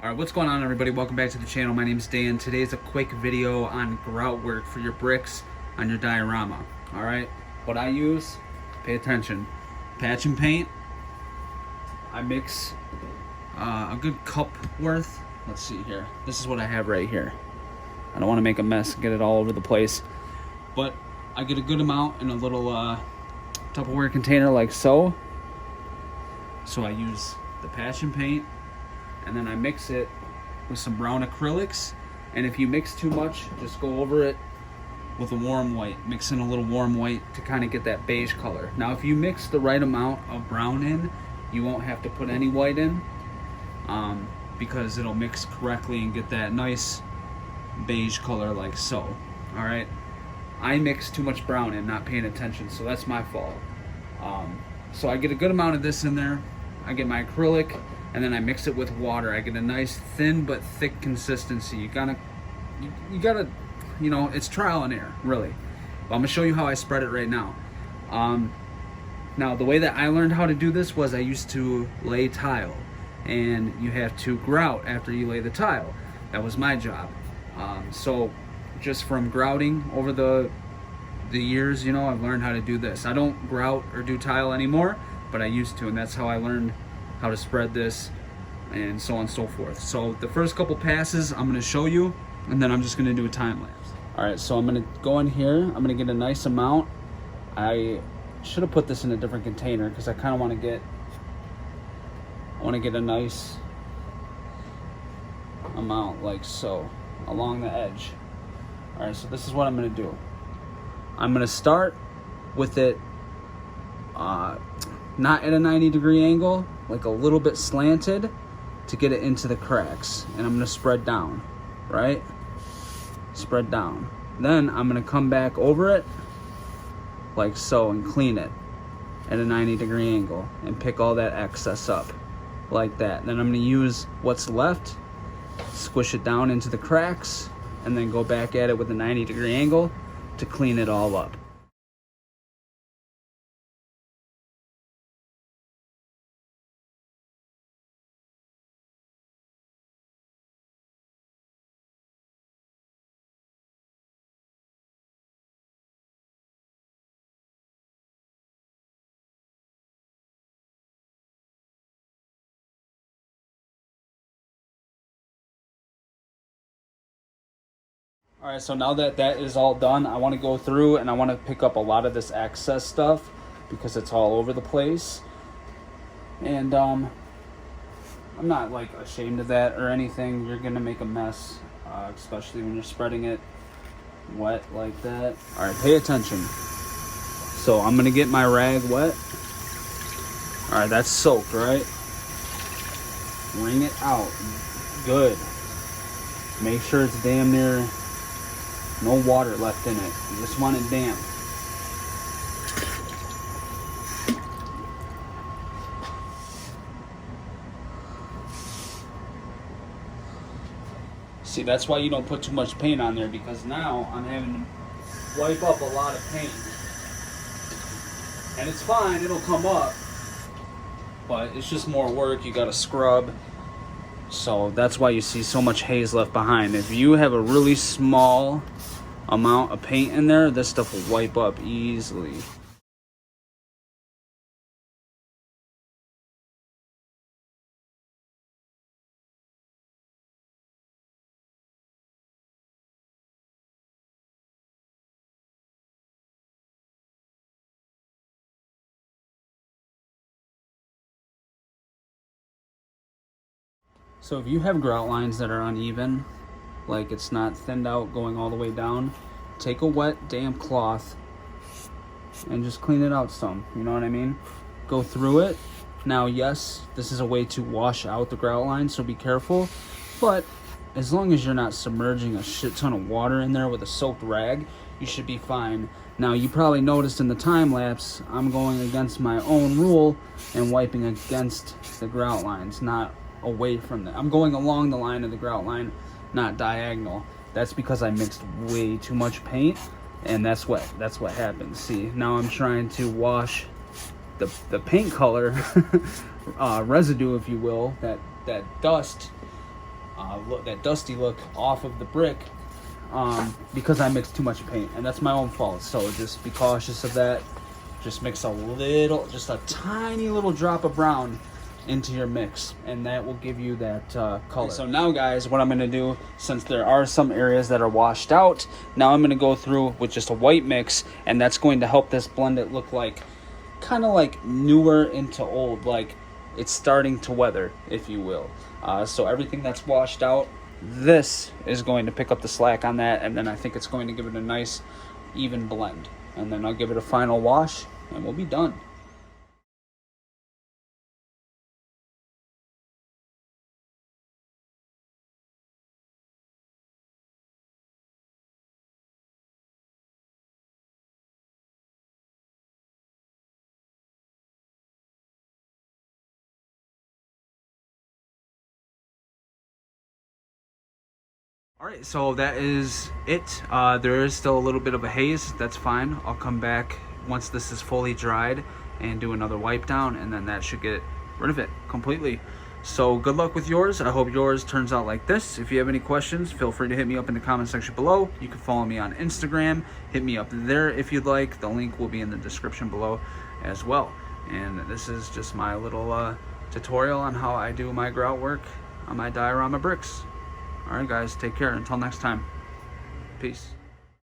Alright, what's going on, everybody? Welcome back to the channel. My name is Dan. Today's a quick video on grout work for your bricks on your diorama. Alright, what I use, pay attention. Patch and paint. I mix a good cup worth. Let's see here. This is what I have right here. I don't want to make a mess and get it all over the place. But I get a good amount in a little Tupperware container like so. So I use the patch and paint, and then I mix it with some brown acrylics. And if you mix too much, just go over it with a warm white. Mix in a little warm white to kind of get that beige color. Now if you mix the right amount of brown in, you won't have to put any white in, because it'll mix correctly and get that nice beige color like so. Alright, I mix too much brown in, not paying attention, so that's my fault. So I get a good amount of this in there. I get my acrylic, and then I mix it with water. I get a nice thin but thick consistency. You gotta, you know, it's trial and error, really. But I'm gonna show you how I spread it right now. Now, the way that I learned how to do this was I used to lay tile, and you have to grout after you lay the tile. That was my job. So just from grouting over the years, you know, I've learned how to do this. I don't grout or do tile anymore, but I used to, and that's how I learned how to spread this and so on and so forth. So the first couple passes I'm going to show you, and then I'm just going to do a time lapse. Alright, so I'm going to go in here. I'm going to get a nice amount. I should have put this in a different container because I kind of want to get a nice amount like so along the edge. Alright, so this is what I'm going to do. I'm going to start with it not at a 90-degree angle, like a little bit slanted to get it into the cracks. And I'm going to spread down, right? Spread down. Then I'm going to come back over it like so and clean it at a 90-degree angle and pick all that excess up like that. Then I'm going to use what's left, squish it down into the cracks, and then go back at it with a 90-degree angle to clean it all up. Alright, so now that that is all done, I want to go through and I want to pick up a lot of this excess stuff because it's all over the place. And I'm not like ashamed of that or anything. You're going to make a mess, especially when you're spreading it wet like that. Alright, pay attention. So I'm going to get my rag wet. Alright, that's soaked, right? Wring it out. Good. Make sure it's damn near no water left in it. You just want it damp. See, that's why you don't put too much paint on there, because now I'm having to wipe up a lot of paint. And it's fine, it'll come up, but it's just more work. You gotta scrub. So that's why you see so much haze left behind. If you have a really small amount of paint in there, this stuff will wipe up easily. So if you have grout lines that are uneven, like it's not thinned out going all the way down, take a wet, damp cloth and just clean it out some, you know what I mean? Go through it. Now, yes, this is a way to wash out the grout line, so be careful, but as long as you're not submerging a shit ton of water in there with a soaked rag, you should be fine. Now, you probably noticed in the time lapse, I'm going against my own rule and wiping against the grout lines, not away from them. I'm going along the line of the grout line, not diagonal. That's because I mixed way too much paint, and that's what happens. See, now I'm trying to wash the paint color residue, if you will, that dust look, that dusty look off of the brick, because I mixed too much paint, and that's my own fault. So just be cautious of that. Just mix a little, just a tiny little drop of brown into your mix, and that will give you that color. So now, guys, what I'm going to do, since there are some areas that are washed out, now I'm going to go through with just a white mix, and that's going to help this blend it look like kind of like newer into old, like it's starting to weather, if you will. So everything that's washed out, this is going to pick up the slack on that, and then I think it's going to give it a nice even blend. And then I'll give it a final wash and we'll be done. All right, so that is it. There is still a little bit of a haze. That's fine. I'll come back once this is fully dried and do another wipe down, and then that should get rid of it completely. So good luck with yours. I hope yours turns out like this. If you have any questions, feel free to hit me up in the comment section below. You can follow me on Instagram. Hit me up there if you'd like. The link will be in the description below as well. And this is just my little tutorial on how I do my grout work on my diorama bricks. All right, guys, take care. Until next time, peace.